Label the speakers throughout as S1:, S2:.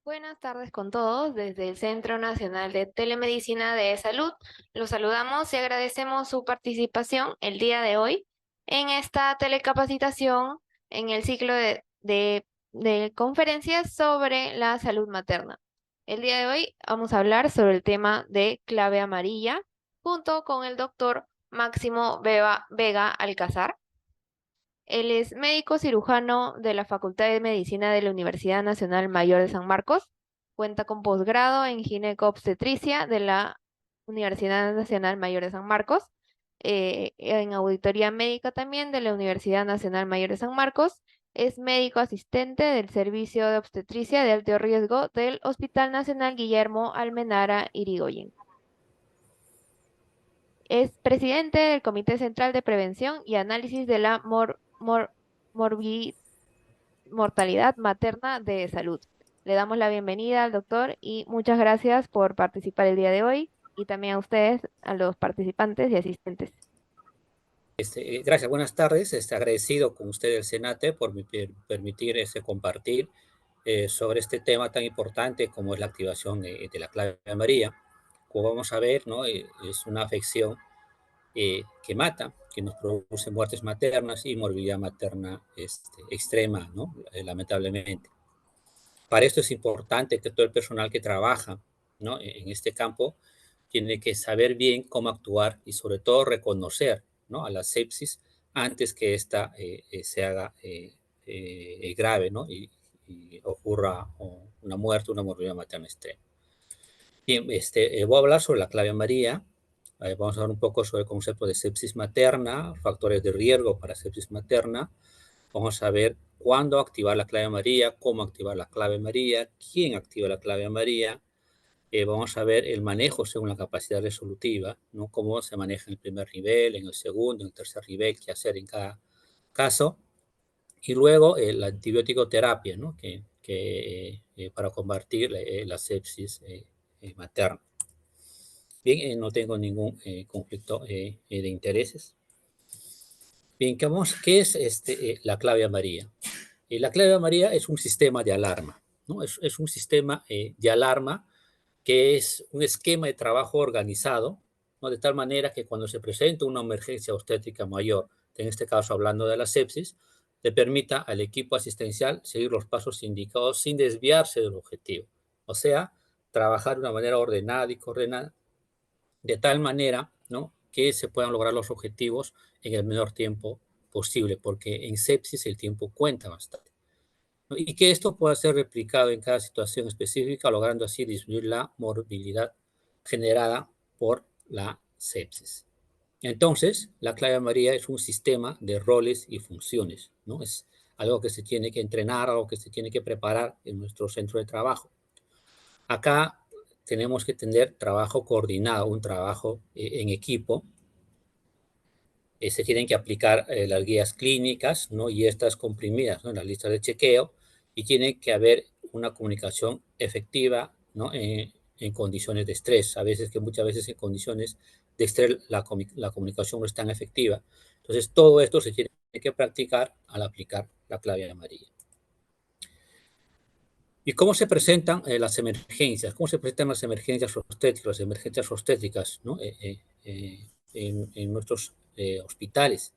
S1: Buenas tardes con todos desde el Centro Nacional de Telemedicina de Salud. Los saludamos y agradecemos su participación el día de hoy en esta telecapacitación en el ciclo de conferencias sobre la salud materna. El día de hoy vamos a hablar sobre el tema de clave amarilla junto con el doctor Máximo Vega Alcázar. Él es médico cirujano de la Facultad de Medicina de la Universidad Nacional Mayor de San Marcos. Cuenta con posgrado en ginecobstetricia de la Universidad Nacional Mayor de San Marcos. En auditoría médica también de la Universidad Nacional Mayor de San Marcos. Es médico asistente del Servicio de Obstetricia de Alto Riesgo del Hospital Nacional Guillermo Almenara Irigoyen. Es presidente del Comité Central de Prevención y Análisis de la Morbi- Mortalidad Materna de Salud. Le damos la bienvenida al doctor y muchas gracias por participar el día de hoy y también a ustedes, a los participantes y asistentes.
S2: Gracias, buenas tardes. Agradecido con usted, el Senate, por permitir compartir sobre este tema tan importante como es la activación de la clave amarilla. Como vamos a ver, ¿no? Es una afección que mata, que nos produce muertes maternas y morbilidad materna extrema, ¿no? Lamentablemente. Para esto es importante que todo el personal que trabaja, ¿no? En este campo tiene que saber bien cómo actuar y sobre todo reconocer, ¿no? A la sepsis antes que ésta se haga grave, ¿no? Y ocurra una muerte, una morbilidad materna extrema. Bien, voy a hablar sobre la clave amarilla. Vamos a hablar un poco sobre el concepto de sepsis materna, factores de riesgo para sepsis materna. Vamos a ver cuándo activar la clave amarilla, cómo activar la clave amarilla, quién activa la clave amarilla. Vamos a ver el manejo según la capacidad resolutiva, ¿no? Cómo se maneja en el primer nivel, en el segundo, en el tercer nivel, qué hacer en cada caso. Y luego la antibiótico terapia, ¿no? Para combatir la sepsis materna. Bien, no tengo ningún conflicto de intereses. Bien, ¿qué es la clave amarilla? La clave amarilla es un sistema de alarma, ¿no? Es un sistema de alarma que es un esquema de trabajo organizado, ¿no? De tal manera que cuando se presenta una emergencia obstétrica mayor, en este caso hablando de la sepsis, le permita al equipo asistencial seguir los pasos indicados sin desviarse del objetivo. O sea, trabajar de una manera ordenada y coordinada, de tal manera, ¿no? Que se puedan lograr los objetivos en el menor tiempo posible, porque en sepsis el tiempo cuenta bastante, ¿no? Y que esto pueda ser replicado en cada situación específica, logrando así disminuir la morbilidad generada por la sepsis. Entonces, la clave amarilla es un sistema de roles y funciones, ¿no? Es algo que se tiene que entrenar, algo que se tiene que preparar en nuestro centro de trabajo. Acá tenemos que tener trabajo coordinado, un trabajo en equipo. Se tienen que aplicar las guías clínicas, ¿no? Y estas comprimidas, ¿no? En la lista de chequeo, y tiene que haber una comunicación efectiva, ¿no? En condiciones de estrés. Muchas veces en condiciones de estrés la comunicación no es tan efectiva. Entonces, todo esto se tiene que practicar al aplicar la clave amarilla. ¿Y cómo se presentan las emergencias? ¿Cómo se presentan las emergencias obstétricas? Las emergencias obstétricas, ¿no? En nuestros hospitales.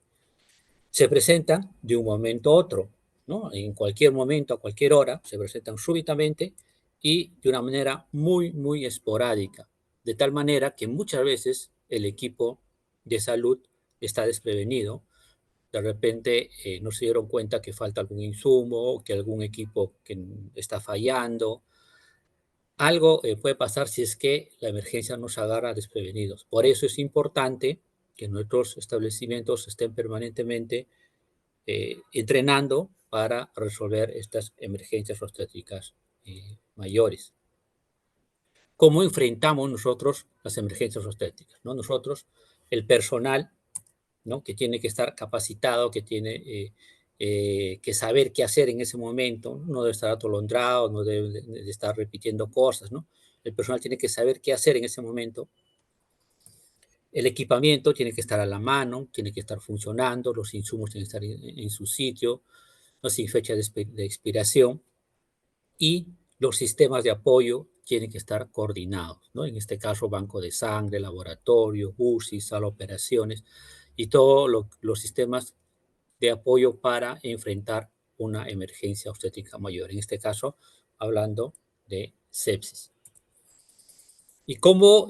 S2: Se presentan de un momento a otro, ¿no? En cualquier momento, a cualquier hora, se presentan súbitamente y de una manera muy, muy esporádica, de tal manera que muchas veces el equipo de salud está desprevenido. De repente no se dieron cuenta que falta algún insumo, que algún equipo que está fallando. Algo puede pasar si es que la emergencia nos agarra desprevenidos. Por eso es importante que nuestros establecimientos estén permanentemente entrenando para resolver estas emergencias obstétricas mayores. ¿Cómo enfrentamos nosotros las emergencias obstétricas, ¿no? Nosotros, el personal, ¿no? Que tiene que estar capacitado, que tiene que saber qué hacer en ese momento, no debe estar atolondrado, no debe de estar repitiendo cosas, ¿no? El personal tiene que saber qué hacer en ese momento. El equipamiento tiene que estar a la mano, tiene que estar funcionando, los insumos tienen que estar en su sitio, ¿no? Sin fecha de expiración, y Los sistemas de apoyo tienen que estar coordinados, ¿no? En este caso, banco de sangre, laboratorio, UCI, sala de operaciones y todos los sistemas de apoyo para enfrentar una emergencia obstétrica mayor. En este caso, hablando de sepsis. ¿Y cómo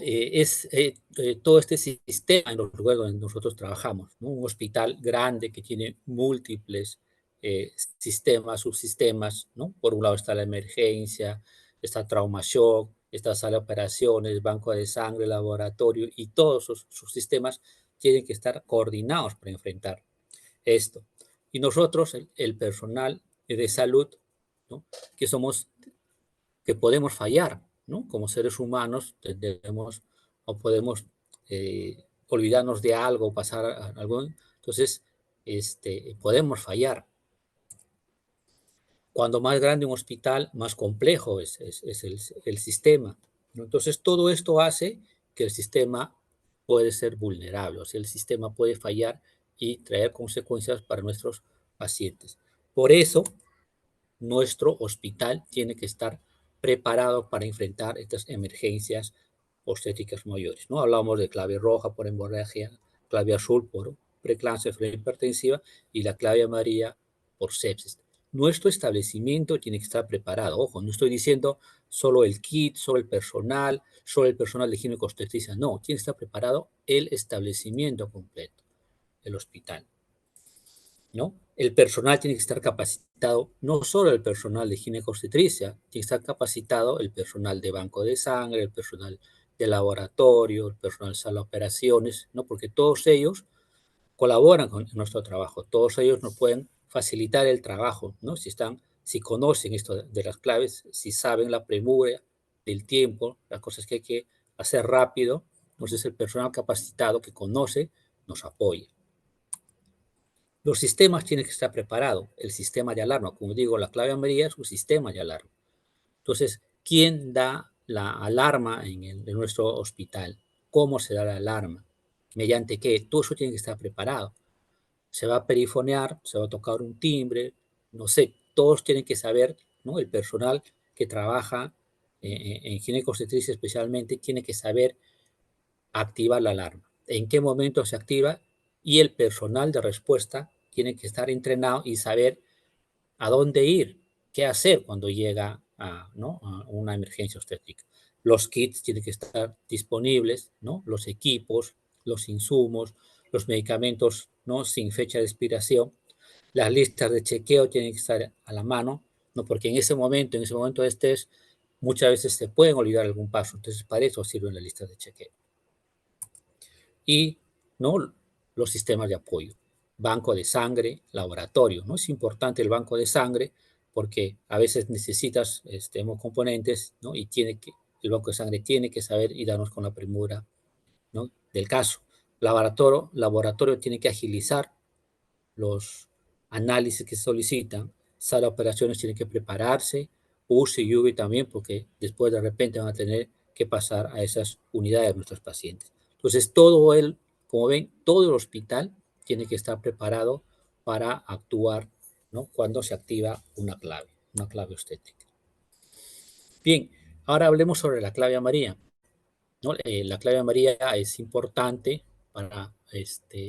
S2: todo este sistema en los lugares donde nosotros trabajamos? ¿No? Un hospital grande que tiene múltiples sistemas, subsistemas, ¿no? Por un lado está la emergencia, está trauma shock, está sala de operaciones, banco de sangre, laboratorio, y todos sus sistemas tienen que estar coordinados para enfrentar esto. Y nosotros, el personal de salud, ¿no? que somos que podemos fallar, ¿no? Como seres humanos tendemos o podemos olvidarnos de algo, pasar algo, entonces podemos fallar. Cuando más grande un hospital, más complejo es el sistema, ¿no? Entonces todo esto hace que el sistema puede ser vulnerable, o sea, el sistema puede fallar y traer consecuencias para nuestros pacientes. Por eso, nuestro hospital tiene que estar preparado para enfrentar estas emergencias obstétricas mayores, ¿no? Hablamos de clave roja por hemorragia, clave azul por preeclampsia hipertensiva y la clave amarilla por sepsis. Nuestro establecimiento tiene que estar preparado. Ojo, no estoy diciendo solo el kit, solo el personal de ginecobstetricia. No, tiene que estar preparado el establecimiento completo, el hospital, ¿no? El personal tiene que estar capacitado, no solo el personal de ginecobstetricia, tiene que estar capacitado el personal de banco de sangre, el personal de laboratorio, el personal de sala de operaciones, ¿no? Porque todos ellos colaboran con nuestro trabajo, todos ellos nos pueden facilitar el trabajo, ¿no? Si conocen esto de las claves, si saben la premura del tiempo, las cosas que hay que hacer rápido, entonces el personal capacitado que conoce nos apoya. Los sistemas tienen que estar preparados. El sistema de alarma, como digo, la clave amarilla es un sistema de alarma. Entonces, ¿quién da la alarma en nuestro hospital? ¿Cómo se da la alarma? ¿Mediante qué? Todo eso tiene que estar preparado. Se va a perifonear, se va a tocar un timbre, no sé, todos tienen que saber, ¿no? El personal que trabaja en ginecobstetricia especialmente tiene que saber activar la alarma. ¿En qué momento se activa? Y el personal de respuesta tiene que estar entrenado y saber a dónde ir, qué hacer cuando llega ¿no? a una emergencia obstétrica. Los kits tienen que estar disponibles, ¿no? Los equipos, los insumos, los medicamentos, ¿no? Sin fecha de expiración. Las listas de chequeo tienen que estar a la mano, ¿no? Porque en ese momento de estrés, muchas veces se pueden olvidar algún paso. Entonces, para eso sirven las listas de chequeo. Y, ¿no? Los sistemas de apoyo. Banco de sangre, laboratorio, ¿no? Es importante el banco de sangre porque a veces necesitas hemocomponentes, ¿no? Y el banco de sangre tiene que saber y darnos con la premura, ¿no? Del caso. Laboratorio tiene que agilizar los análisis que se solicitan. Sala de operaciones tiene que prepararse, UCI y UVI también, porque después de repente van a tener que pasar a esas unidades de nuestros pacientes. Entonces, como ven, todo el hospital tiene que estar preparado para actuar, ¿no? Cuando se activa una clave obstétrica. Bien, ahora hablemos sobre la clave amarilla, ¿no? La clave amarilla es importante para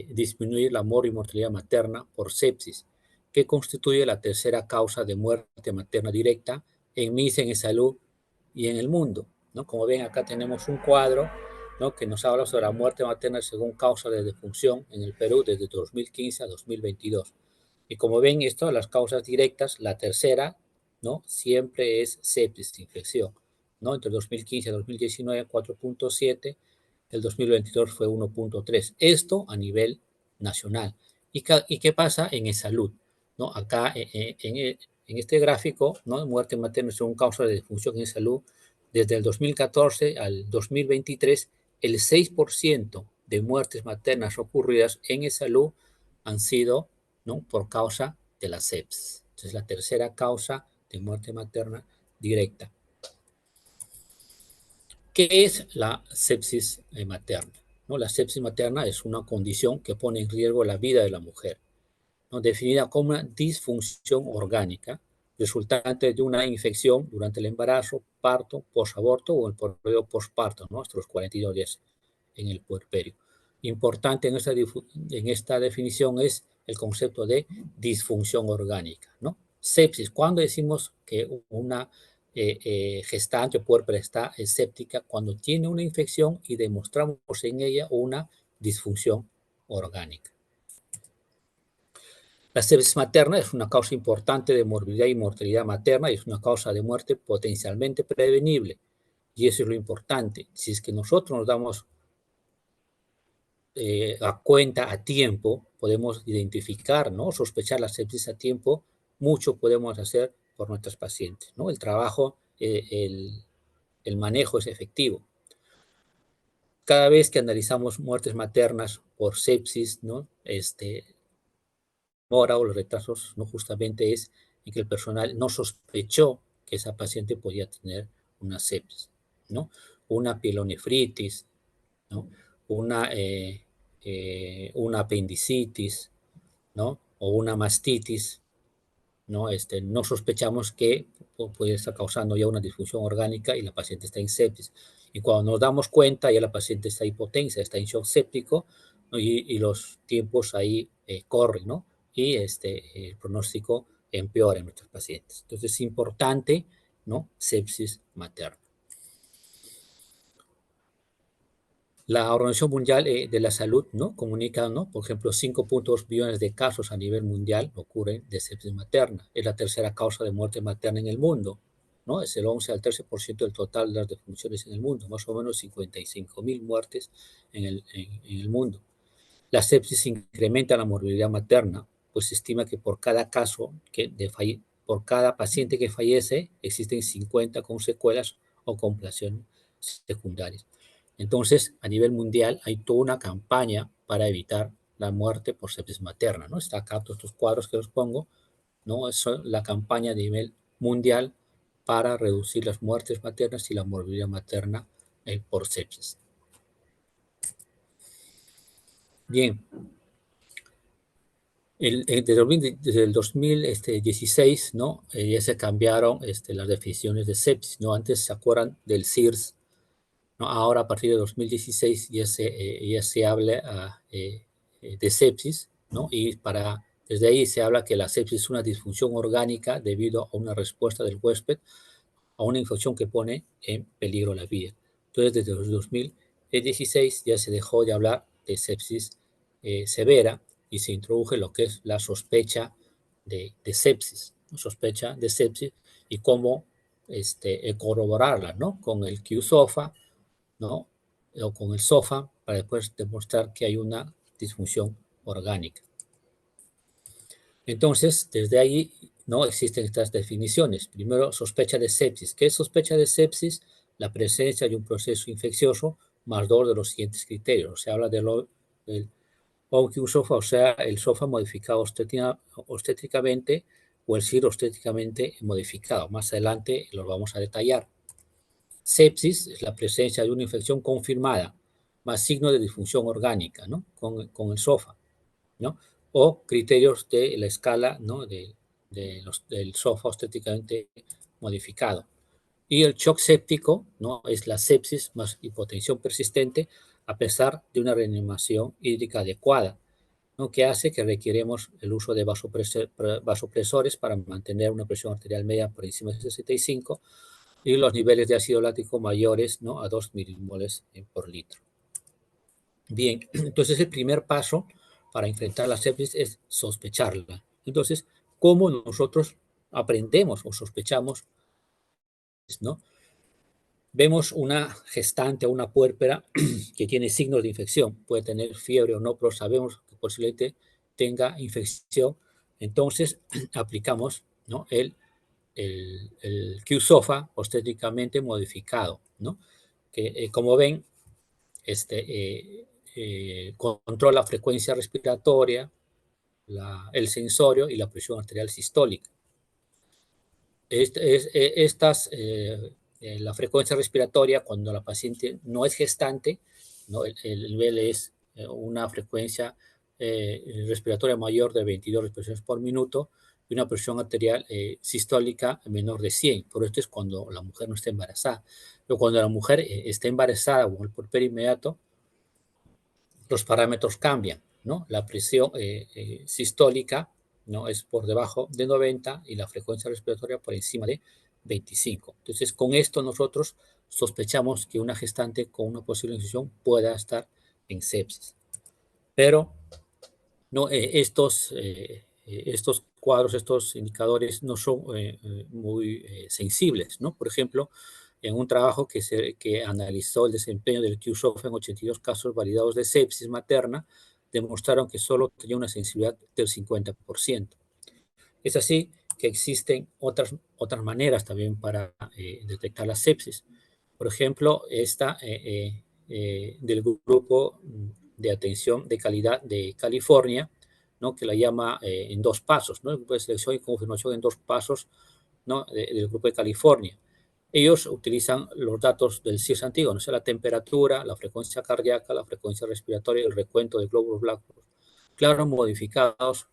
S2: disminuir la mortalidad materna por sepsis, que constituye la tercera causa de muerte materna directa en MIS, en salud y en el mundo, ¿no? Como ven, acá tenemos un cuadro, ¿no? Que nos habla sobre la muerte materna según causa de defunción en el Perú desde 2015 a 2022. Y como ven, esto, las causas directas, la tercera, ¿no? Siempre es sepsis, infección, ¿no? Entre 2015 y 2019, 4.7, el 2022 fue 1.3. Esto a nivel nacional. ¿Y qué pasa en salud? ¿No? Acá en este gráfico, ¿no? Muerte materna según causa de defunción en salud, desde el 2014 al 2023, el 6% de muertes maternas ocurridas en salud han sido, ¿no? Por causa de la sepsis. Entonces, la tercera causa de muerte materna directa. ¿Qué es la sepsis materna? ¿No? La sepsis materna es una condición que pone en riesgo la vida de la mujer, ¿no? Definida como una disfunción orgánica, resultante de una infección durante el embarazo, parto, posaborto o el periodo posparto, ¿no? Hasta los 42 días en el puerperio. Importante en esta definición es el concepto de disfunción orgánica, ¿no? Sepsis, cuando decimos que una gestante o puérpera está séptica, cuando tiene una infección y demostramos en ella una disfunción orgánica. La sepsis materna es una causa importante de morbilidad y mortalidad materna y es una causa de muerte potencialmente prevenible. Y eso es lo importante. Si es que nosotros nos damos a cuenta a tiempo, podemos identificar, ¿no? Sospechar la sepsis a tiempo, mucho podemos hacer por nuestros pacientes, ¿no? El trabajo, el manejo es efectivo. Cada vez que analizamos muertes maternas por sepsis, ¿no? Demora o los retrasos, ¿no? Justamente es en que el personal no sospechó que esa paciente podía tener una sepsis, ¿no? Una pielonefritis, ¿no? Una, una apendicitis, ¿no? O una mastitis, ¿no? No sospechamos que puede estar causando ya una disfunción orgánica y la paciente está en sepsis. Y cuando nos damos cuenta, ya la paciente está hipotensa, está en shock séptico, ¿no? Y los tiempos ahí corren, ¿no? Y el pronóstico empeora en nuestros pacientes. Entonces es importante, ¿no? Sepsis materna. La Organización Mundial de la Salud, ¿no? Comunica, ¿no? Por ejemplo, 5.2 billones de casos a nivel mundial ocurren de sepsis materna. Es la tercera causa de muerte materna en el mundo, ¿no? Es el 11 al 13% del total de las defunciones en el mundo, más o menos 55.000 muertes en el mundo. La sepsis incrementa la morbilidad materna, pues se estima que por cada caso, por cada paciente que fallece, existen 50 con secuelas o complicaciones secundarias. Entonces, a nivel mundial hay toda una campaña para evitar la muerte por sepsis materna, ¿no? Está acá todos estos cuadros que os pongo, ¿no? Es la campaña a nivel mundial para reducir las muertes maternas y la morbilidad materna por sepsis. Bien, desde el 2016, ¿no? Ya se cambiaron las definiciones de sepsis, ¿no? Antes se acuerdan del SIRS, ¿no? Ahora a partir de 2016 ya se habla de sepsis, ¿no? Y desde ahí se habla que la sepsis es una disfunción orgánica debido a una respuesta del huésped a una infección que pone en peligro la vida. Entonces, desde los 2016 ya se dejó de hablar de sepsis severa y se introdujo lo que es la sospecha de sepsis, ¿no? Sospecha de sepsis y cómo corroborarla, ¿no? Con el Q-SOFA, ¿no? O con el SOFA para después demostrar que hay una disfunción orgánica. Entonces, desde ahí no existen estas definiciones. Primero, sospecha de sepsis. ¿Qué es sospecha de sepsis? La presencia de un proceso infeccioso más dos de los siguientes criterios. Se habla del OQ-SOFA, o sea, el SOFA modificado obstétricamente o el SIR obstétricamente modificado. Más adelante los vamos a detallar. Sepsis es la presencia de una infección confirmada, más signo de disfunción orgánica, ¿no? Con el SOFA, ¿no? O criterios de la escala, ¿no? Del SOFA obstétricamente modificado. Y el shock séptico, ¿no? Es la sepsis más hipotensión persistente a pesar de una reanimación hídrica adecuada, ¿no? Que hace que requiremos el uso de vasopresores para mantener una presión arterial media por encima de 65 y los niveles de ácido láctico mayores, ¿no? A 2 milimoles por litro. Bien, entonces el primer paso para enfrentar la sepsis es sospecharla. Entonces, ¿cómo nosotros aprendemos o sospechamos, ¿no? Vemos una gestante o una puérpera que tiene signos de infección, puede tener fiebre o no, pero sabemos que posiblemente tenga infección. Entonces, aplicamos, ¿no? el Q-SOFA obstétricamente modificado, ¿no? Que como ven, controla la frecuencia respiratoria, el sensorio y la presión arterial sistólica. La frecuencia respiratoria, cuando la paciente no es gestante, ¿no? El nivel es una frecuencia respiratoria mayor de 22 respiraciones por minuto y una presión arterial sistólica menor de 100. Por esto es cuando la mujer no está embarazada. Pero cuando la mujer está embarazada o el puerperio inmediato, los parámetros cambian, ¿no? La presión sistólica, ¿no? Es por debajo de 90 y la frecuencia respiratoria por encima de 25. Entonces, con esto nosotros sospechamos que una gestante con una posible infección pueda estar en sepsis. Pero no, estos cuadros, estos indicadores no son muy sensibles, ¿no? Por ejemplo, en un trabajo que analizó el desempeño del QSOF en 82 casos validados de sepsis materna, demostraron que solo tenía una sensibilidad del 50%. Es así que existen otras maneras también para detectar la sepsis. Por ejemplo, esta del grupo de atención de calidad de California, ¿no? Que la llama en 2 pasos, ¿no? El grupo de selección y confirmación en 2 pasos, ¿no? Del grupo de California. Ellos utilizan los datos del CIRS antiguo, ¿no? O sea, la temperatura, la frecuencia cardíaca, la frecuencia respiratoria y el recuento de glóbulos blancos, claro, modificados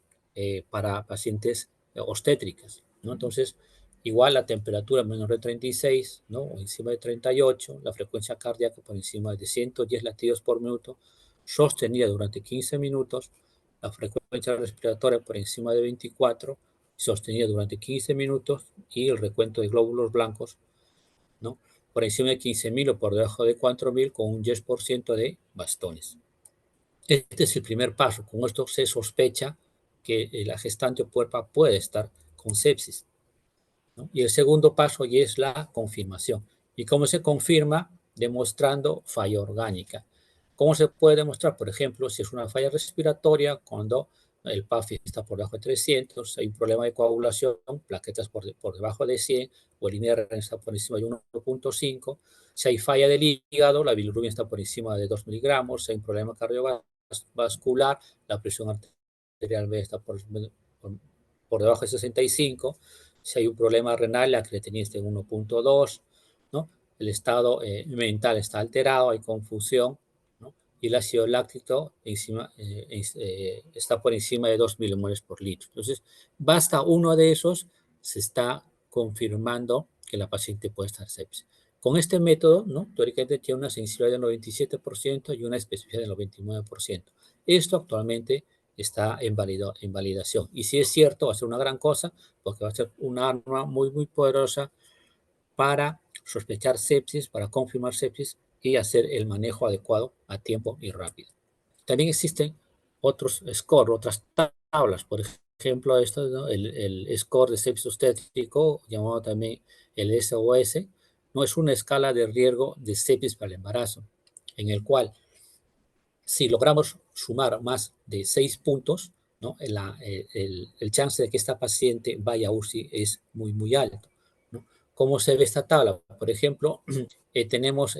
S2: para pacientes obstétricas, ¿no? Entonces, igual la temperatura menor de 36, ¿no? O encima de 38, la frecuencia cardíaca por encima de 110 latidos por minuto, sostenida durante 15 minutos, la frecuencia respiratoria por encima de 24, sostenida durante 15 minutos, y el recuento de glóbulos blancos, ¿no? Por encima de 15.000 o por debajo de 4.000 con un 10% de bastones. Este es el primer paso. Con esto se sospecha que la gestante o puerpa puede estar con sepsis, ¿no? Y el segundo paso ya es la confirmación. ¿Y cómo se confirma? Demostrando falla orgánica. ¿Cómo se puede demostrar? Por ejemplo, si es una falla respiratoria, cuando el PAFI está por debajo de 300, hay un problema de coagulación, plaquetas por debajo de 100, o el INR está por encima de 1.5. Si hay falla del hígado, la bilirrubina está por encima de 2 miligramos. Si hay un problema cardiovascular, la presión arterial B está por debajo de 65. Si hay un problema renal, la creatinina está en 1.2, ¿no? El estado mental está alterado, hay confusión, ¿no? Y el ácido láctico está por encima de 2 milimoles por litro. Entonces, basta uno de esos, se está confirmando que la paciente puede estar sepsis. Con este método, ¿no? Teóricamente tiene una sensibilidad del 97% y una especificidad del 99%. Esto actualmente está en validación. Y si es cierto, va a ser una gran cosa, porque va a ser una arma muy, muy poderosa para sospechar sepsis, para confirmar sepsis y hacer el manejo adecuado a tiempo y rápido. También existen otros scores, otras tablas, por ejemplo, esto, ¿no? El score de sepsis obstétrico, llamado también el SOS, no es una escala de riesgo de sepsis para el embarazo, en el cual si logramos sumar más de 6 puntos, ¿no? El chance de que esta paciente vaya a UCI es muy, muy alto, ¿no? ¿Cómo se ve esta tabla? Por ejemplo, tenemos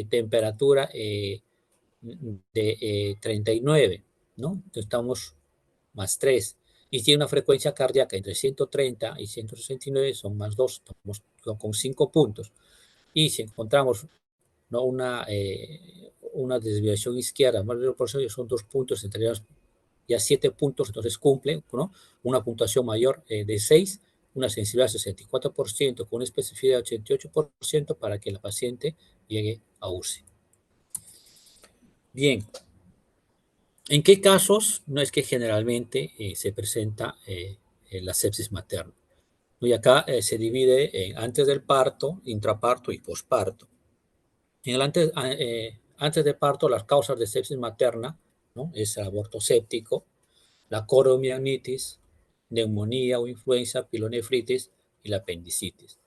S2: temperatura de 39, ¿no? Entonces estamos más 3. Y tiene una frecuencia cardíaca entre 130 y 169, son más 2, estamos con 5 puntos. Y si encontramos, ¿no? Una desviación izquierda más de por ciento, son 2 puntos, entre ya 7 puntos, entonces cumple, ¿no? Una puntuación mayor de 6, una sensibilidad de 64%, con una especificidad de 88% para que la paciente llegue a UCI. Bien, ¿en qué casos no es que generalmente se presenta la sepsis materna? Y acá se divide en antes del parto, intraparto y posparto. En el antes de parto, las causas de sepsis materna, ¿no? Es el aborto séptico, la coromionitis, neumonía o influenza, pilonefritis y la apendicitis.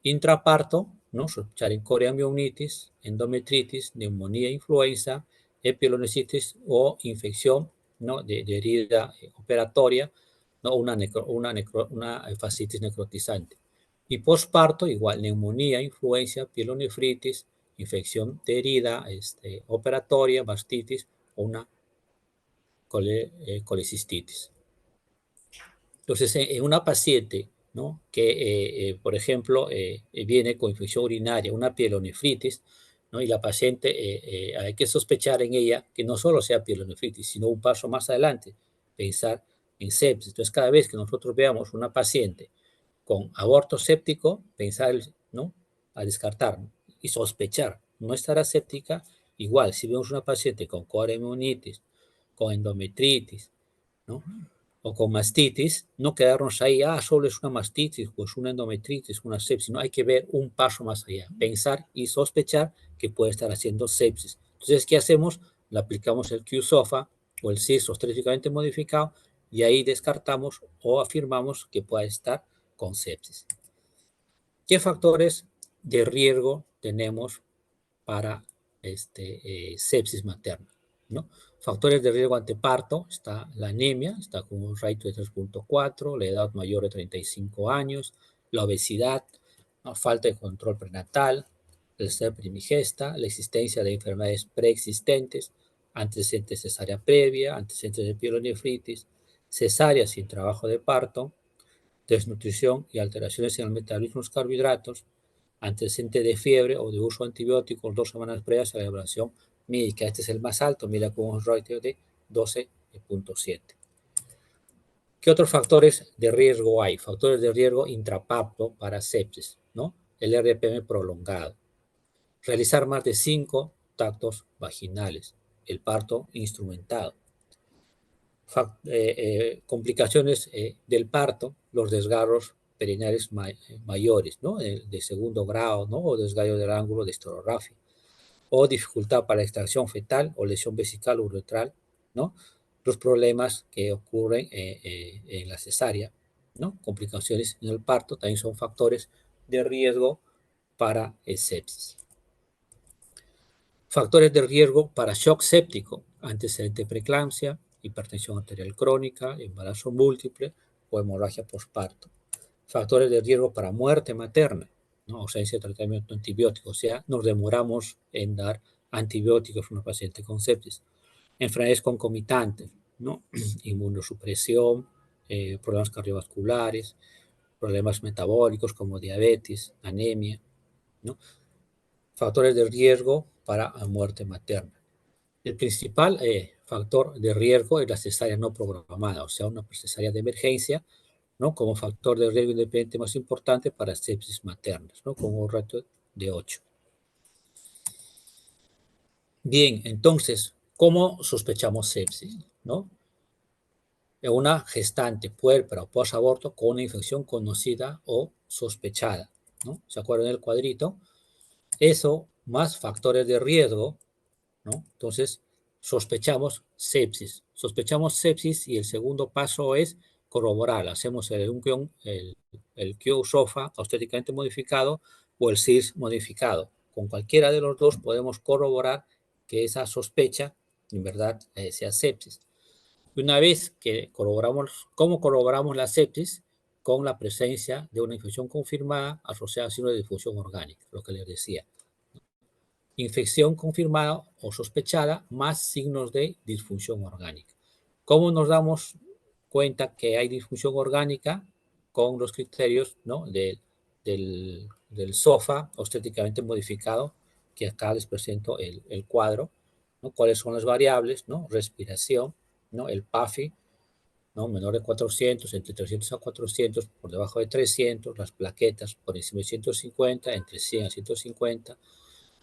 S2: Intraparto, ¿no? Sospechar en coromionitis, endometritis, neumonía, influenza, epilonecitis o infección, ¿no? de herida operatoria, ¿no? Una fascitis necrotizante. Y posparto, igual, neumonía, influenza, pielonefritis, infección de herida operatoria, mastitis o una colecistitis. Entonces, en una paciente, ¿no? Que, por ejemplo, viene con infección urinaria, una pielonefritis, ¿no? Y la paciente, hay que sospechar en ella que no solo sea pielonefritis, sino un paso más adelante, pensar en sepsis. Entonces, cada vez que nosotros veamos una paciente con aborto séptico, pensar, ¿no? A descartar, ¿no? Y sospechar, no estará séptica. Igual, si vemos una paciente con coreumonitis, con endometritis, ¿no? O con mastitis, no quedarnos ahí, solo es una mastitis, pues una endometritis, una sepsis, no, hay que ver un paso más allá, pensar y sospechar que puede estar haciendo sepsis. Entonces, ¿qué hacemos? Le aplicamos el Q-SOFA o el CIS ostréticamente modificado y ahí descartamos o afirmamos que puede estar con sepsis. ¿Qué factores de riesgo tenemos para sepsis materna? ¿No? Factores de riesgo ante parto, está la anemia, está con un ratio de 3.4, la edad mayor de 35 años, la obesidad, la falta de control prenatal, el ser primigesta, la existencia de enfermedades preexistentes, antecedentes de cesárea previa, antecedentes de pielonefritis, cesárea sin trabajo de parto, desnutrición y alteraciones en el metabolismo de los carbohidratos, antecedente de fiebre o de uso de antibióticos 2 semanas previas a la evaluación médica. Este es el más alto, mira con un ratio de 12.7. ¿Qué otros factores de riesgo hay? Factores de riesgo intraparto para sepsis, ¿no? El RPM prolongado. Realizar más de 5 tactos vaginales. El parto instrumentado. Complicaciones del parto, los desgarros perineales mayores, ¿no? De segundo grado, ¿no? O desgarro del ángulo de esterografía, o dificultad para la extracción fetal o lesión vesical uretral, ¿no? Los problemas que ocurren en la cesárea, ¿no? Complicaciones en el parto también son factores de riesgo para sepsis. Factores de riesgo para shock séptico, antecedente de preeclampsia, hipertensión arterial crónica, embarazo múltiple o hemorragia postparto. Factores de riesgo para muerte materna, ¿no? Ausencia de tratamiento antibiótico, o sea, nos demoramos en dar antibióticos a una paciente con sepsis. Enfermedades concomitantes, ¿no? Inmunosupresión, problemas cardiovasculares, problemas metabólicos como diabetes, anemia, ¿no? Factores de riesgo para muerte materna. El principal factor de riesgo es la cesárea no programada, o sea, una cesárea de emergencia, ¿no? Como factor de riesgo independiente más importante para sepsis maternas, ¿no? Con un ratio de 8. Bien, entonces, ¿cómo sospechamos sepsis? ¿No? En una gestante puérpera o posaborto con una infección conocida o sospechada, ¿no? ¿Se acuerdan del cuadrito? Eso más factores de riesgo, ¿no? Entonces, sospechamos sepsis y el segundo paso es corroborar. Hacemos el Q-SOFA obstétricamente modificado o el CIS modificado. Con cualquiera de los dos podemos corroborar que esa sospecha en verdad sea sepsis. Una vez que corroboramos, ¿cómo corroboramos la sepsis? Con la presencia de una infección confirmada asociada a signos de disfunción orgánica, lo que les decía. Infección confirmada o sospechada más signos de disfunción orgánica. ¿Cómo nos damos cuenta que hay disfunción orgánica? Con los criterios, ¿no? del SOFA obstétricamente modificado, que acá les presento el cuadro, ¿no? ¿Cuáles son las variables? ¿No? Respiración, ¿no? El PAFI, ¿no? Menor de 400, entre 300 a 400, por debajo de 300, las plaquetas por encima de 150, entre 100 a 150,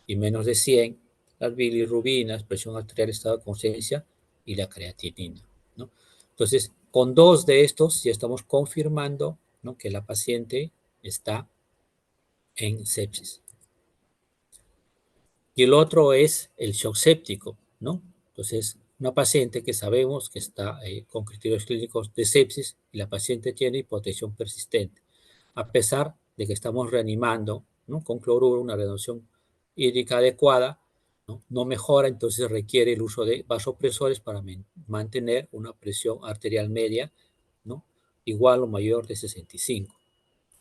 S2: y menos de 100, las bilirrubinas, presión arterial, estado de conciencia y la creatinina, ¿no? Entonces, con dos de estos ya estamos confirmando, ¿no? Que la paciente está en sepsis. Y el otro es el shock séptico, ¿no? Entonces, una paciente que sabemos que está con criterios clínicos de sepsis y la paciente tiene hipotensión persistente, a pesar de que estamos reanimando, ¿no? Con cloruro, una reducción hídrica adecuada, ¿no? No mejora, entonces requiere el uso de vasopresores para mantener una presión arterial media, ¿no? Igual o mayor de 65.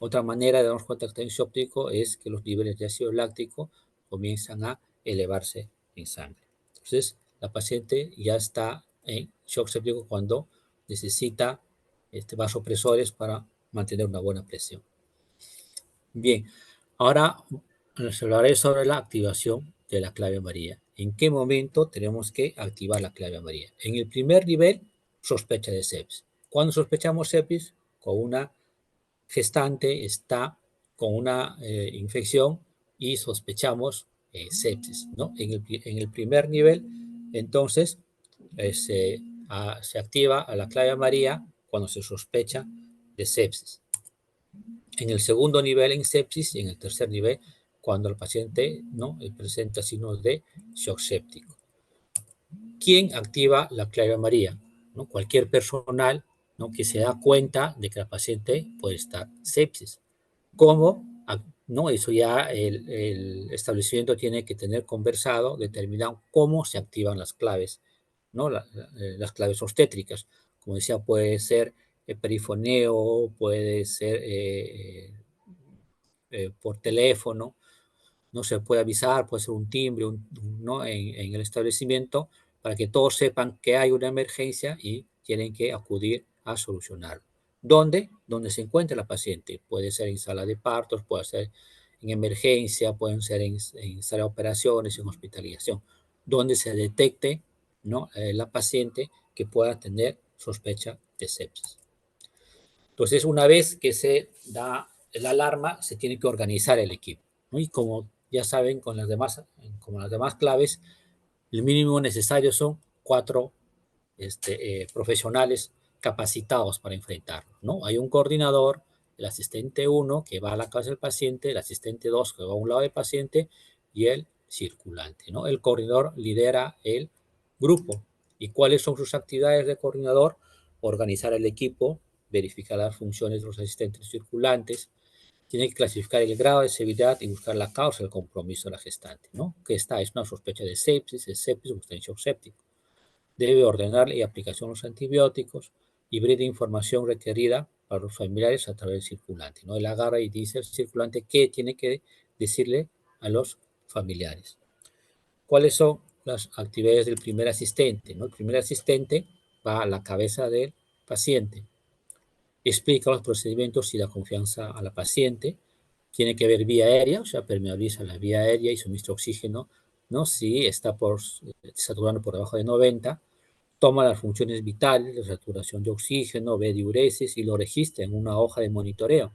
S2: Otra manera de darnos cuenta que está en shock séptico es que los niveles de ácido láctico comienzan a elevarse en sangre. Entonces, la paciente ya está en shock séptico cuando necesita vasopresores para mantener una buena presión. Bien, ahora les hablaré sobre la activación de la clave amarilla. ¿En qué momento tenemos que activar la clave amarilla? En el primer nivel, sospecha de sepsis. Cuando sospechamos sepsis, con una gestante está con una infección y sospechamos sepsis, ¿no? En el primer nivel, entonces, se activa a la clave amarilla cuando se sospecha de sepsis. En el segundo nivel, en sepsis, y en el tercer nivel, cuando el paciente no presenta signos de shock séptico. ¿Quién activa la clave amarilla? ¿No? Cualquier personal, ¿no?, que se da cuenta de que el paciente puede estar sepsis. ¿Cómo? No, eso ya el establecimiento tiene que tener conversado, determinado cómo se activan las claves, ¿no? Las claves obstétricas. Como decía, puede ser perifoneo, puede ser por teléfono, no se puede avisar, puede ser un timbre, ¿no?, en el establecimiento, para que todos sepan que hay una emergencia y tienen que acudir a solucionarlo. ¿Dónde? Donde se encuentra la paciente. Puede ser en sala de partos, puede ser en emergencia, pueden ser en sala de operaciones, en hospitalización, donde se detecte, ¿no?, la paciente que pueda tener sospecha de sepsis. Entonces, una vez que se da la alarma, se tiene que organizar el equipo, ¿no? Y como ya saben, como las demás claves, el mínimo necesario son 4 profesionales capacitados para enfrentarlo, ¿no? Hay un coordinador, el asistente 1 que va a la casa del paciente, el asistente 2 que va a un lado del paciente y el circulante, ¿no? El coordinador lidera el grupo. ¿Y cuáles son sus actividades de coordinador? Organizar el equipo, verificar las funciones de los asistentes circulantes, tiene que clasificar el grado de severidad y buscar la causa del compromiso de la gestante, ¿no? Que esta es una sospecha de sepsis, o está en shock séptico. Debe ordenar y aplicación de los antibióticos y brinda información requerida para los familiares a través del circulante, ¿no? Él agarra y dice al circulante qué tiene que decirle a los familiares. ¿Cuáles son las actividades del primer asistente, ¿no? El primer asistente va a la cabeza del paciente, explica los procedimientos y da confianza a la paciente, tiene que ver vía aérea, o sea, permeabiliza la vía aérea y suministra oxígeno, ¿no? Si está saturando por debajo de 90, toma las funciones vitales, la saturación de oxígeno, ve diuresis y lo registra en una hoja de monitoreo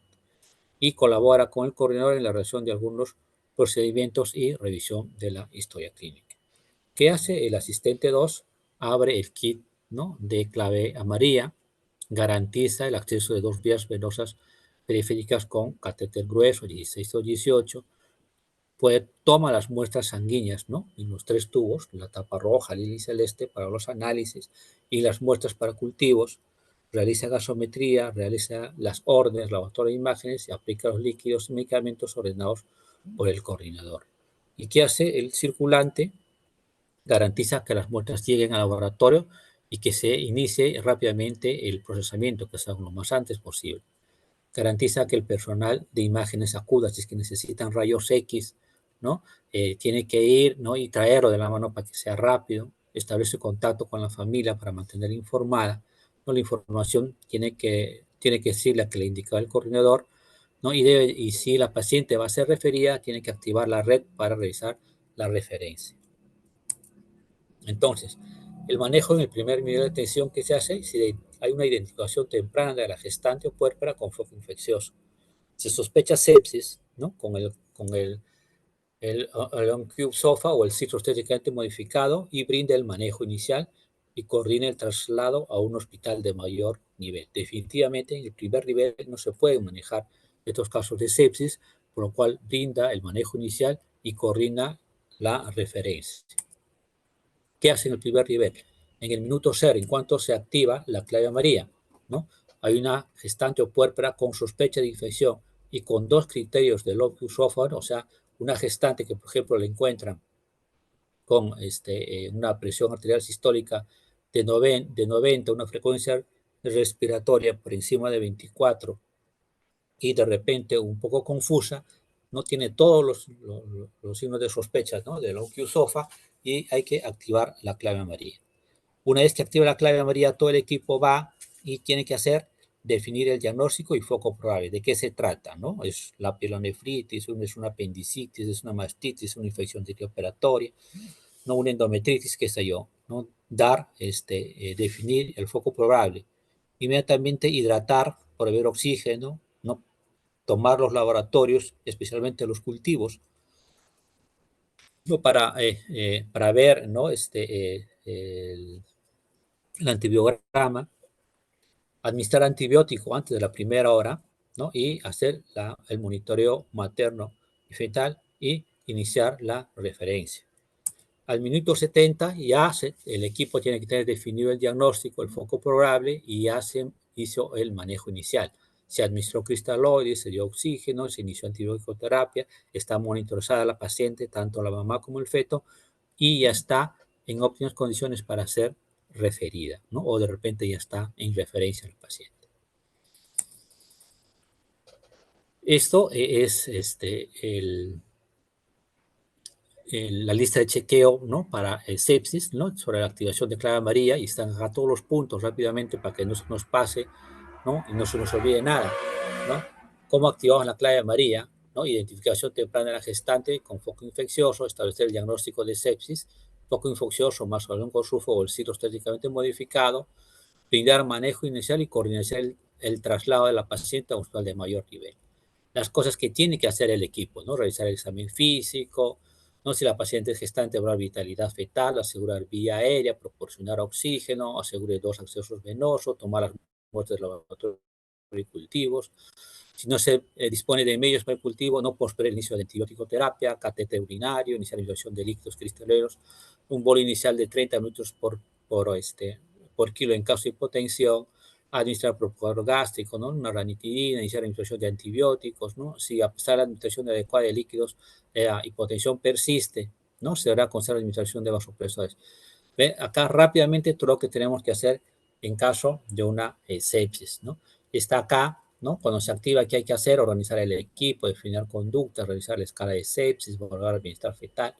S2: y colabora con el coordinador en la realización de algunos procedimientos y revisión de la historia clínica. ¿Qué hace el asistente 2? Abre el kit, ¿no?, de clave amarilla, garantiza el acceso de 2 vías venosas periféricas con catéter grueso, 16 o 18, toma las muestras sanguíneas, ¿no?, en los 3 tubos, la tapa roja, lila y celeste para los análisis y las muestras para cultivos, realiza gasometría, realiza las órdenes, laboratorio de imágenes y aplica los líquidos y medicamentos ordenados por el coordinador. ¿Y qué hace el circulante? Garantiza que las muestras lleguen al laboratorio y que se inicie rápidamente el procesamiento, que sea lo más antes posible. Garantiza que el personal de imágenes acuda si es que necesitan rayos X, ¿no? Tiene que ir, ¿no?, y traerlo de la mano para que sea rápido. Establece contacto con la familia para mantener informada, ¿no? La información tiene que decir la que le indicaba el coordinador, ¿no? Y si la paciente va a ser referida, tiene que activar la red para realizar la referencia. Entonces, el manejo en el primer nivel de atención que se hace, si hay una identificación temprana de la gestante o puérpera con foco infeccioso. Se sospecha sepsis, ¿no?, con el OnCube SOFA o el ciclo estéticamente modificado y brinda el manejo inicial y coordina el traslado a un hospital de mayor nivel. Definitivamente, en el primer nivel no se pueden manejar estos casos de sepsis, por lo cual brinda el manejo inicial y coordina la referencia. ¿Qué hace en el primer nivel? En el minuto 0, en cuanto se activa la clave amarilla, ¿no?, hay una gestante o puérpera con sospecha de infección y con 2 criterios del OnCube SOFA, o sea, una gestante que, por ejemplo, le encuentran con una presión arterial sistólica de 90, una frecuencia respiratoria por encima de 24 y de repente un poco confusa, no tiene todos los signos de sospecha, ¿no?, del OnCube SOFA, y hay que activar la clave amarilla. Una vez que activa la clave amarilla, todo el equipo va y tiene que hacer definir el diagnóstico y foco probable. ¿De qué se trata? ¿No? ¿Es la pielonefritis, es una apendicitis, es una mastitis, una infección operatoria, no una endometritis, qué sé yo? ¿No? Dar, definir el foco probable. Inmediatamente hidratar, proveer oxígeno, ¿no? Tomar los laboratorios, especialmente los cultivos, ¿no? Para ver, ¿no? El antibiograma, administrar antibiótico antes de la primera hora, ¿no? Y hacer el monitoreo materno y fetal y iniciar la referencia. Al minuto 70 el equipo tiene que tener definido el diagnóstico, el foco probable y ya se hizo el manejo inicial. Se administró cristaloides, se dio oxígeno, se inició antibiótico terapia, está monitorizada la paciente, tanto la mamá como el feto, y ya está en óptimas condiciones para ser referida, ¿no? O de repente ya está en referencia al paciente. Esto es la lista de chequeo, ¿no? Para sepsis, ¿no? Sobre la activación de clave amarilla, y están acá todos los puntos rápidamente para que no se nos pase, ¿no? Y no se nos olvide nada, ¿no? ¿Cómo activamos la clave amarilla? ¿No? Identificación temprana de la gestante con foco infeccioso, establecer el diagnóstico de sepsis, foco infeccioso más o con sulfo o el citro estéticamente modificado, brindar manejo inicial y coordinar el traslado de la paciente a un hospital de mayor nivel. Las cosas que tiene que hacer el equipo, ¿no? Realizar el examen físico, ¿no? Si la paciente es gestante, evaluar vitalidad fetal, asegurar vía aérea, proporcionar oxígeno, asegurar 2 accesos venosos, tomar las muestras de laboratorio y cultivos. Si no se dispone de medios para el cultivo, no posponer el inicio de antibiótico terapia, catéter urinario, iniciar la infusión de líquidos cristaleros, un bolo inicial de 30 minutos por kilo en caso de hipotensión, administrar propósito gástrico, ¿no? Una ranitidina, iniciar la infusión de antibióticos, ¿no? Si a pesar de la administración adecuada de líquidos, la hipotensión persiste, ¿no? Se deberá considerar la administración de vasopresores. ¿Ve? Acá rápidamente todo lo que tenemos que hacer en caso de una sepsis, ¿no? Está acá, ¿no? Cuando se activa, ¿qué hay que hacer? Organizar el equipo, definir conductas, realizar la escala de sepsis, valorar el bienestar fetal.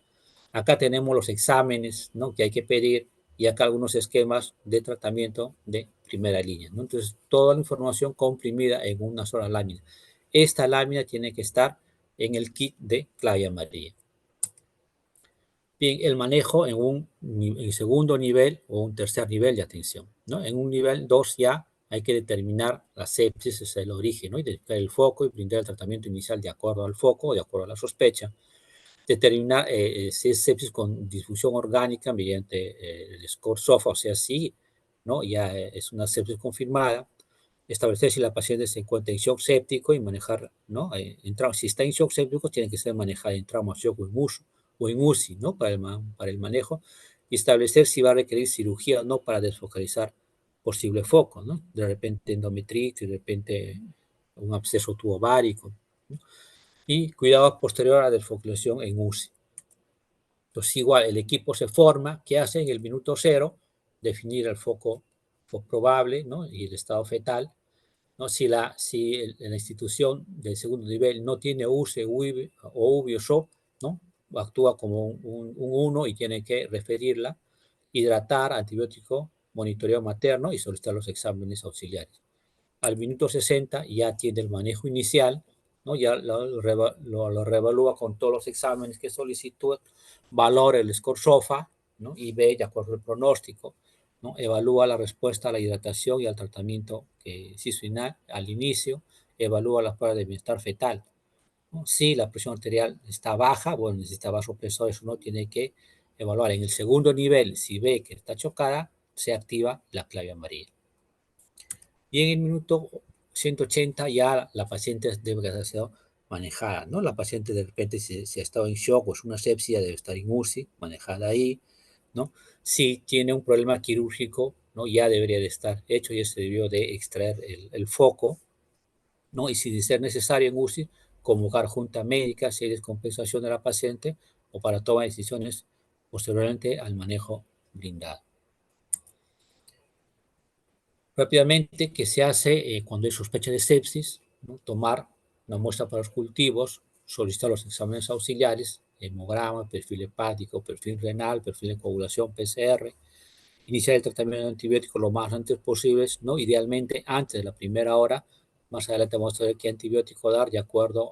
S2: Acá tenemos los exámenes, ¿no? Que hay que pedir, y acá algunos esquemas de tratamiento de primera línea, ¿no? Entonces, toda la información comprimida en una sola lámina. Esta lámina tiene que estar en el kit de clave amarilla. Bien, el manejo en segundo nivel o un tercer nivel de atención, ¿no? En un nivel 2 ya hay que determinar la sepsis, es el origen, ¿no? Identificar el foco y brindar el tratamiento inicial de acuerdo al foco, de acuerdo a la sospecha. Determinar si es sepsis con disfunción orgánica mediante el score SOFA, o sea, sí, ¿no? Ya es una sepsis confirmada. Establecer si la paciente se encuentra en shock séptico y manejar, ¿no? Si está en shock séptico, tiene que ser manejada en trauma shock o en UCI, ¿no? Para el manejo. Y establecer si va a requerir cirugía o no para desfocalizar posible foco, ¿no? De repente endometritis, de repente un absceso tubovárico, ¿no? Y cuidado posterior a la desfocalización en UCI. Entonces, igual, el equipo se forma, ¿qué hace en el minuto cero? Definir el foco probable, ¿no? Y el estado fetal, ¿no? Si la institución del segundo nivel no tiene UCE, UIB o UBI o SOP, ¿no? Actúa como un 1 y tiene que referirla, hidratar, antibiótico, monitoreo materno y solicitar los exámenes auxiliares. Al minuto 60 ya tiene el manejo inicial, ¿no? Ya lo reevalúa con todos los exámenes que solicitó, valora el score SOFA, ¿no? Y ve, de acuerdo al pronóstico, ¿no? Evalúa la respuesta a la hidratación y al tratamiento que se hizo al inicio, evalúa las pruebas de bienestar fetal, ¿no? Si la presión arterial está baja, bueno, necesita vasopresores o no, tiene que evaluar. En el segundo nivel, si ve que está chocada, se activa la clave amarilla. Y en el minuto 180 ya la paciente debe haber sido manejada, ¿no? La paciente de repente si ha estado en shock o es una sepsia, debe estar en UCI, manejada ahí, ¿no? Si tiene un problema quirúrgico, ¿no? Ya debería de estar hecho, ya se debió de extraer el foco, ¿no? Y si de ser necesario en UCI, convocar junta médica si hay descompensación de la paciente o para tomar decisiones posteriormente al manejo blindado. Rápidamente, ¿qué se hace cuando hay sospecha de sepsis? ¿No? Tomar una muestra para los cultivos, solicitar los exámenes auxiliares, hemograma, perfil hepático, perfil renal, perfil de coagulación, PCR, iniciar el tratamiento antibiótico lo más antes posible, ¿no? Idealmente antes de la primera hora. Más adelante vamos a ver qué antibiótico dar de acuerdo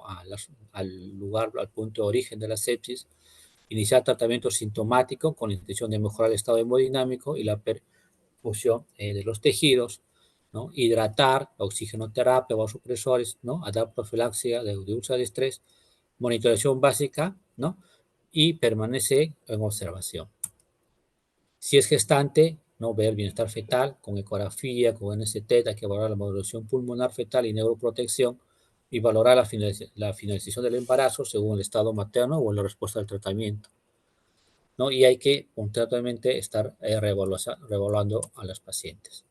S2: al lugar, al punto de origen de la sepsis. Iniciar tratamiento sintomático con la intención de mejorar el estado hemodinámico y la perfusión de los tejidos, ¿no? Hidratar, oxigenoterapia, vasopresores, ¿no? Dar profilaxia de uso de estrés, monitorización básica, ¿no? Y permanece en observación. Si es gestante, ¿no? Ver el bienestar fetal con ecografía, con NST, hay que valorar la modulación pulmonar fetal y neuroprotección y valorar la finalización del embarazo según el estado materno o la respuesta al tratamiento, ¿no? Y hay que constantemente estar reevaluando a las pacientes.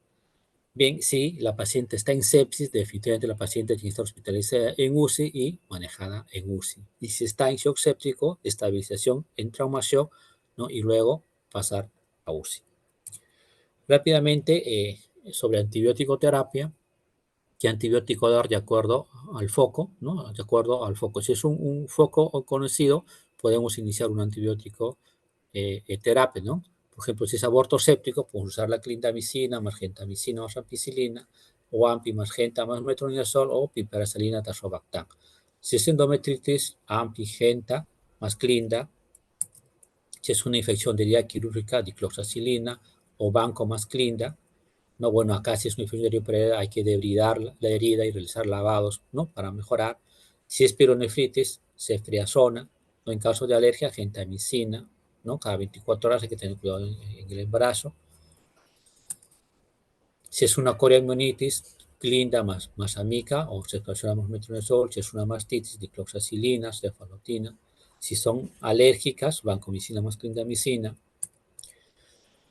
S2: Bien, si la paciente está en sepsis, definitivamente la paciente tiene que estar hospitalizada en UCI y manejada en UCI. Y si está en shock séptico, estabilización en trauma shock, ¿no? Y luego pasar a UCI. Rápidamente, sobre antibiótico terapia, qué antibiótico dar de acuerdo al foco, ¿no? De acuerdo al foco. Si es un foco conocido, podemos iniciar un antibiótico terapia, ¿no? Por ejemplo, si es aborto séptico, podemos usar la clindamicina más gentamicina más ampicilina, o ampi más genta más metronidazol, o piperacilina tazobactam. Si es endometritis, ampi, genta más clinda. Si es una infección de herida quirúrgica, dicloxacilina, o banco más clinda. No, bueno, acá si es una infección de herida hay que debridar la herida y realizar lavados, ¿no? Para mejorar. Si es pielonefritis, ceftriaxona, ¿no? En caso de alergia, gentamicina, ¿no? Cada 24 horas hay que tener cuidado en el embarazo. Si es una coriamnionitis, clinda más amica o ceftriaxona más metronidazol. Si es una mastitis, dicloxacilina, cefalotina. Si son alérgicas, vancomicina más clindamicina.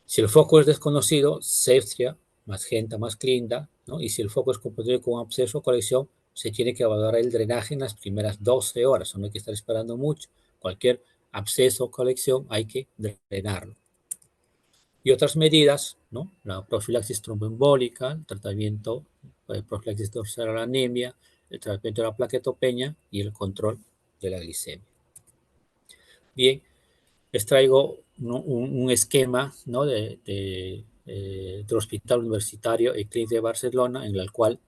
S2: Si el foco es desconocido, Ceftia más Genta más Clinda, ¿no? Y si el foco es compatible con absceso o colección, se tiene que evaluar el drenaje en las primeras 12 horas, no hay que estar esperando mucho. Cualquier absceso o colección hay que drenarlo. Y otras medidas, ¿no? La profilaxis tromboembólica, el tratamiento de profilaxis de la anemia, el tratamiento de la plaquetopenia y el control de la glicemia. Bien, les traigo, ¿no? un esquema, ¿no? Del Hospital Universitario ECLIN de Barcelona, en el cual,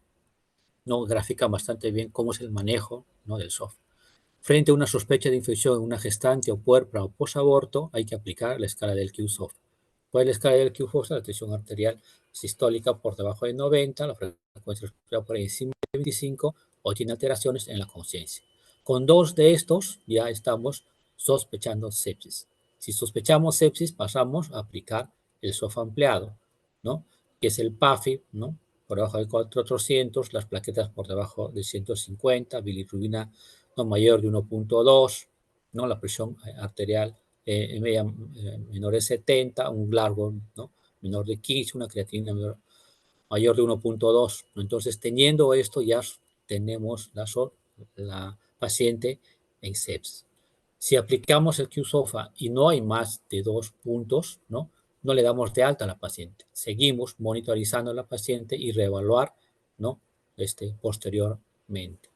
S2: ¿no? Grafica bastante bien cómo es el manejo, ¿no? Del software. Frente a una sospecha de infección en una gestante o puerpera o posaborto, hay que aplicar la escala del Q-SOFT. ¿Cuál es la escala del Q-SOFT? La tensión arterial sistólica por debajo de 90, la frecuencia respiratoria por encima de 25, o tiene alteraciones en la conciencia. Con dos de estos ya estamos sospechando sepsis. Si sospechamos sepsis, pasamos a aplicar el SOF ampliado, ¿no? Que es el PAFI, ¿no? Por debajo de 400, las plaquetas por debajo de 150, bilirrubina no mayor de 1.2, ¿no? La presión arterial media, menor de 70, un largo, ¿no? Menor de 15, una creatinina mayor de 1.2. Entonces, teniendo esto, ya tenemos la paciente en sepsis. Si aplicamos el Q-SOFA y no hay más de 2 puntos, ¿no? No le damos de alta a la paciente. Seguimos monitorizando a la paciente y reevaluar, ¿no? Posteriormente.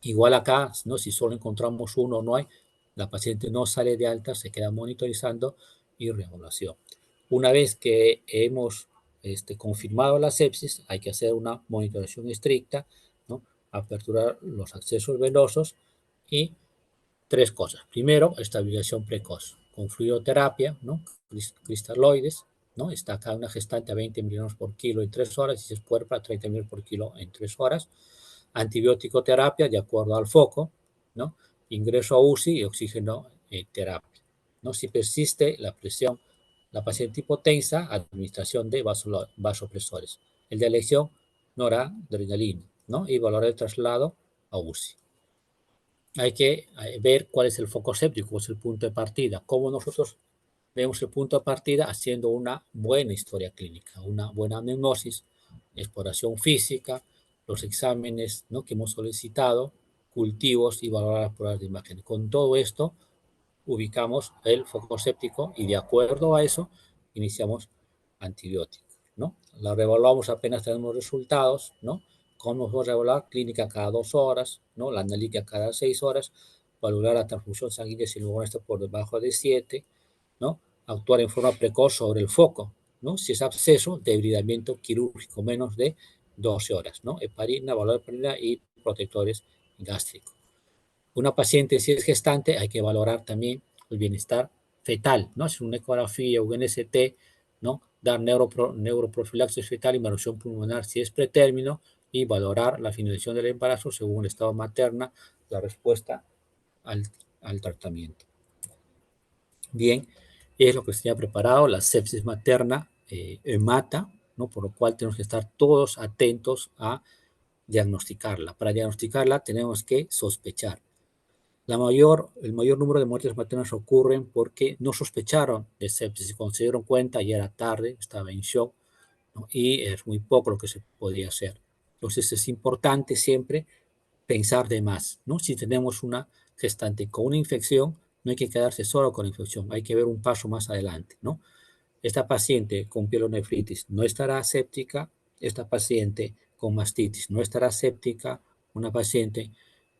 S2: Igual acá, ¿no? Si solo encontramos uno o no hay, la paciente no sale de alta, se queda monitorizando y reevaluación. Una vez que hemos confirmado la sepsis, hay que hacer una monitorización estricta, ¿no? Aperturar los accesos venosos y tres cosas. Primero, estabilización precoz con fluidoterapia, ¿no? Cristaloides, ¿no? Está acá una gestante a 20 miligramos por kilo en 3 horas, y si es puerpa, 30 miligramos por kilo en 3 horas. Antibiótico terapia de acuerdo al foco, ¿no? Ingreso a UCI y oxígeno terapia, ¿no? Si persiste la presión, la paciente hipotensa, administración de vasopresores. El de elección, noradrenalina, ¿no? Y valor de traslado a UCI. Hay que ver cuál es el foco séptico, cuál es el punto de partida. Cómo nosotros vemos el punto de partida haciendo una buena historia clínica, una buena anamnesis, exploración física, los exámenes, ¿no? Que hemos solicitado, cultivos y valorar las pruebas de imagen. Con todo esto, ubicamos el foco séptico y de acuerdo a eso, iniciamos antibióticos, ¿no? La reevaluamos apenas tenemos resultados, ¿no? ¿Cómo vamos a evaluar? Clínica cada 2 horas, ¿no? La analítica cada 6 horas, valorar la transfusión sanguínea si luego está por debajo de 7, ¿no? actuar en forma precoz sobre el foco, ¿no? Si es absceso, debridamiento quirúrgico menos de 12 horas, ¿no? Heparina, valor de heparina y protectores gástricos. Una paciente, si es gestante, hay que valorar también el bienestar fetal, ¿no? Si es una ecografía o un NST, ¿no? Dar neuroprofilaxis fetal y evaluación pulmonar si es pretérmino y valorar la finalización del embarazo según el estado materna, la respuesta al, al tratamiento. Bien, es lo que se ha preparado, la sepsis materna mata, ¿no? Por lo cual tenemos que estar todos atentos a diagnosticarla. Para diagnosticarla tenemos que sospechar. El mayor número de muertes maternas ocurren porque no sospecharon de sepsis. Y cuando se dieron cuenta ya era tarde, estaba en shock, ¿no? Y es muy poco lo que se podía hacer. Entonces es importante siempre pensar de más, ¿no? Si tenemos una gestante con una infección, no hay que quedarse solo con la infección, hay que ver un paso más adelante, ¿no? Esta paciente con pielonefritis no estará séptica, esta paciente con mastitis no estará séptica, una paciente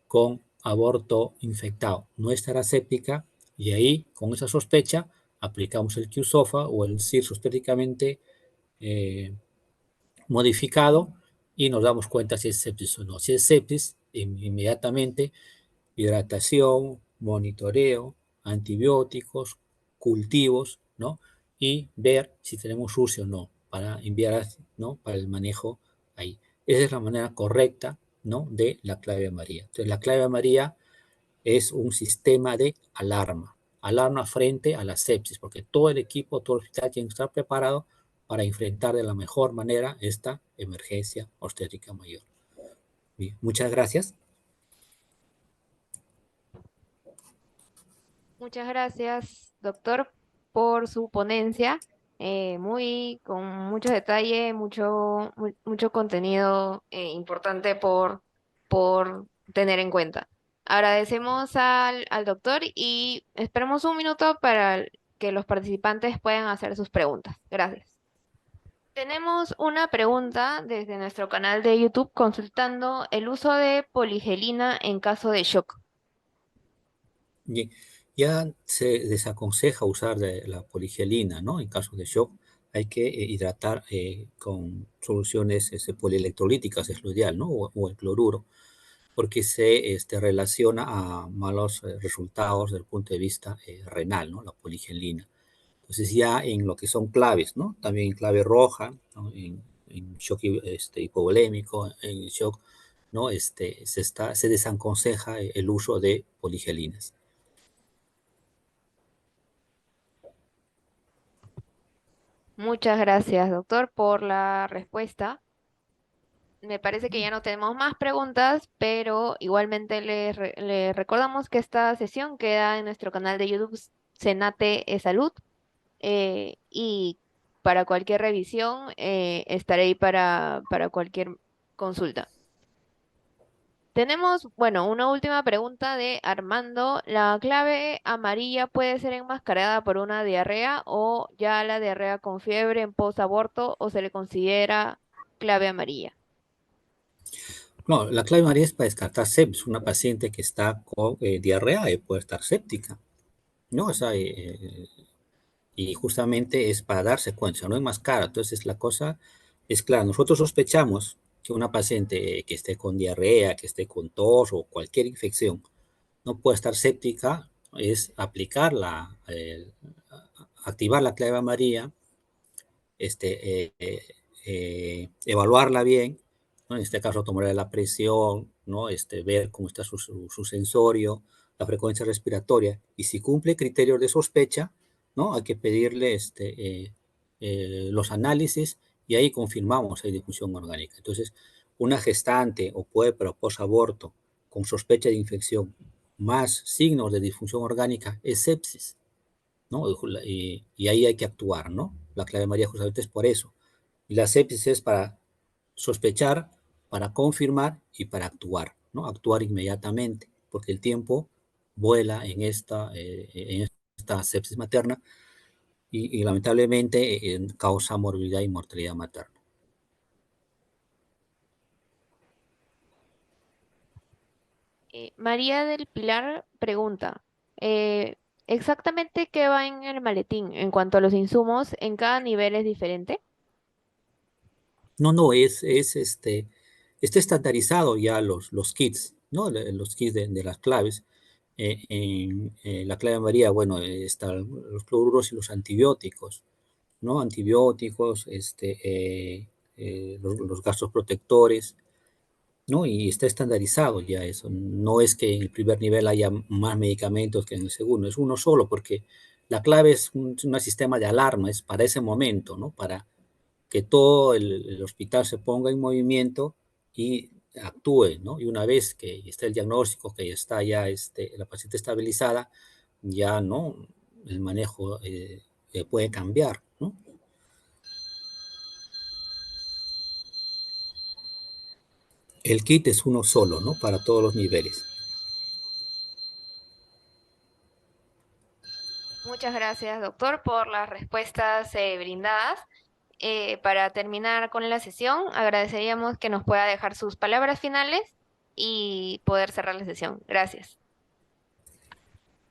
S2: con aborto infectado no estará séptica, y ahí, con esa sospecha, aplicamos el Qsofa o el CIR sostéticamente eh, modificado y nos damos cuenta si es sepsis o no. Si es sepsis, inmediatamente hidratación, monitoreo, antibióticos, cultivos, ¿no? Y ver si tenemos UCI o no, para enviar, ¿no? Para el manejo ahí. Esa es la manera correcta, ¿no? De la clave amarilla. Entonces, la clave amarilla es un sistema de alarma frente a la sepsis, porque todo el equipo, todo el hospital tiene que estar preparado para enfrentar de la mejor manera esta emergencia obstétrica mayor. Bien, muchas gracias.
S1: Muchas gracias, doctor, por su ponencia. Con mucho detalle, mucho contenido importante por tener en cuenta. Agradecemos al doctor y esperemos un minuto para que los participantes puedan hacer sus preguntas. Gracias. Tenemos una pregunta desde nuestro canal de YouTube consultando el uso de poligelina en caso de shock.
S2: Bien, ya se desaconseja usar la poligelina, ¿no? En caso de shock, hay que hidratar con soluciones polielectrolíticas, es lo ideal, ¿no? O el cloruro, porque se relaciona a malos resultados desde el punto de vista renal, ¿no? La poligelina. Entonces ya en lo que son claves, ¿no? También en clave roja, ¿no? En shock hipovolémico, en shock, ¿no? Se desaconseja el uso de poligelinas.
S1: Muchas gracias, doctor, por la respuesta. Me parece que ya no tenemos más preguntas, pero igualmente le recordamos que esta sesión queda en nuestro canal de YouTube Senate Salud y para cualquier revisión estaré ahí para cualquier consulta. Tenemos, bueno, una última pregunta de Armando. ¿La clave amarilla puede ser enmascarada por una diarrea o ya la diarrea con fiebre en posaborto o se le considera clave amarilla?
S2: No, la clave María es para descartar sepsis. Una paciente que está con diarrea puede estar séptica, ¿no? O sea, y justamente es para dar secuencia, no es más cara. Entonces, la cosa es clara. Nosotros sospechamos que una paciente que esté con diarrea, que esté con tos o cualquier infección, no puede estar séptica, es aplicar activar la clave María, evaluarla bien, ¿no? En este caso tomarle la presión, ¿no? Ver cómo está su sensorio, la frecuencia respiratoria, y si cumple criterios de sospecha, ¿no? Hay que pedirle los análisis y ahí confirmamos si hay difusión orgánica. Entonces, una gestante o puerpera o posaborto con sospecha de infección más signos de disfunción orgánica es sepsis, ¿no? Y ahí hay que actuar, ¿no? La clave María justamente es por eso. Y la sepsis es para sospechar, para confirmar y para actuar, ¿no? Actuar inmediatamente, porque el tiempo vuela en esta sepsis materna y lamentablemente causa morbilidad y mortalidad materna.
S1: María del Pilar pregunta, eh, ¿Exactamente qué va en el maletín en cuanto a los insumos? ¿En cada nivel es diferente?
S2: No, no, está estandarizado ya los kits, ¿no? Los kits de las claves. En la clave María, bueno, están los cloruros y los antibióticos, ¿no? Antibióticos, los gases protectores, ¿no? Y está estandarizado ya eso. No es que en el primer nivel haya más medicamentos que en el segundo, es uno solo, porque la clave es un sistema de alarma, es para ese momento, ¿no? Para que todo el hospital se ponga en movimiento y actúe, ¿no? Y una vez que está el diagnóstico, que está ya la paciente estabilizada, ya, ¿no? El manejo puede cambiar, ¿no? El kit es uno solo, ¿no? Para todos los niveles.
S1: Muchas gracias, doctor, por las respuestas brindadas. Para terminar con la sesión, agradeceríamos que nos pueda dejar sus palabras finales y poder cerrar la sesión. Gracias.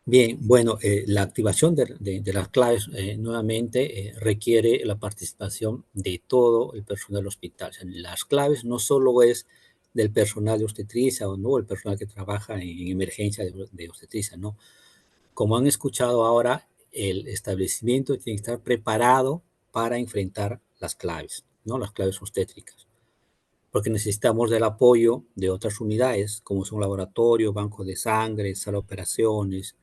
S2: Bien, bueno, la activación de las claves nuevamente requiere la participación de todo el personal del hospital. O sea, las claves no solo es del personal de obstetricia o no el personal que trabaja en emergencia de obstetricia, no. Como han escuchado ahora, el establecimiento tiene que estar preparado para enfrentar las claves, ¿no? Las claves obstétricas, porque necesitamos del apoyo de otras unidades, como son laboratorio, banco de sangre, sala de operaciones,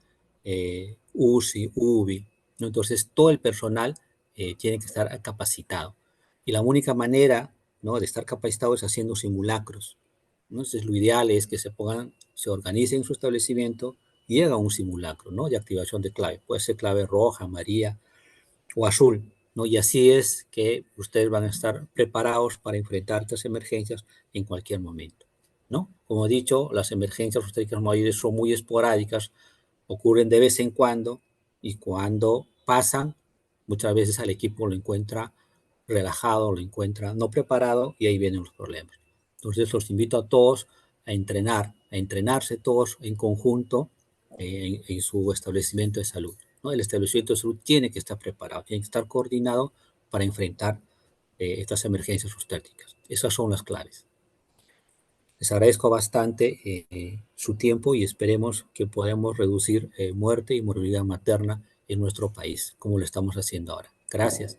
S2: UCI, UBI, ¿no? Entonces, todo el personal tiene que estar capacitado. Y la única manera, ¿no? de estar capacitado es haciendo simulacros, ¿no? Entonces, lo ideal es que se organicen en su establecimiento y hagan un simulacro, ¿no? de activación de clave. Puede ser clave roja, amarilla, o azul, ¿no? Y así es que ustedes van a estar preparados para enfrentar estas emergencias en cualquier momento, ¿no? Como he dicho, las emergencias obstétricas mayores son muy esporádicas, ocurren de vez en cuando y cuando pasan, muchas veces al equipo lo encuentra relajado, lo encuentra no preparado y ahí vienen los problemas. Entonces los invito a todos a entrenar, a entrenarse todos en conjunto en su establecimiento de salud, ¿no? El establecimiento de salud tiene que estar preparado, tiene que estar coordinado para enfrentar estas emergencias obstétricas. Esas son las claves. Les agradezco bastante su tiempo y esperemos que podamos reducir muerte y morbilidad materna en nuestro país, como lo estamos haciendo ahora. Gracias.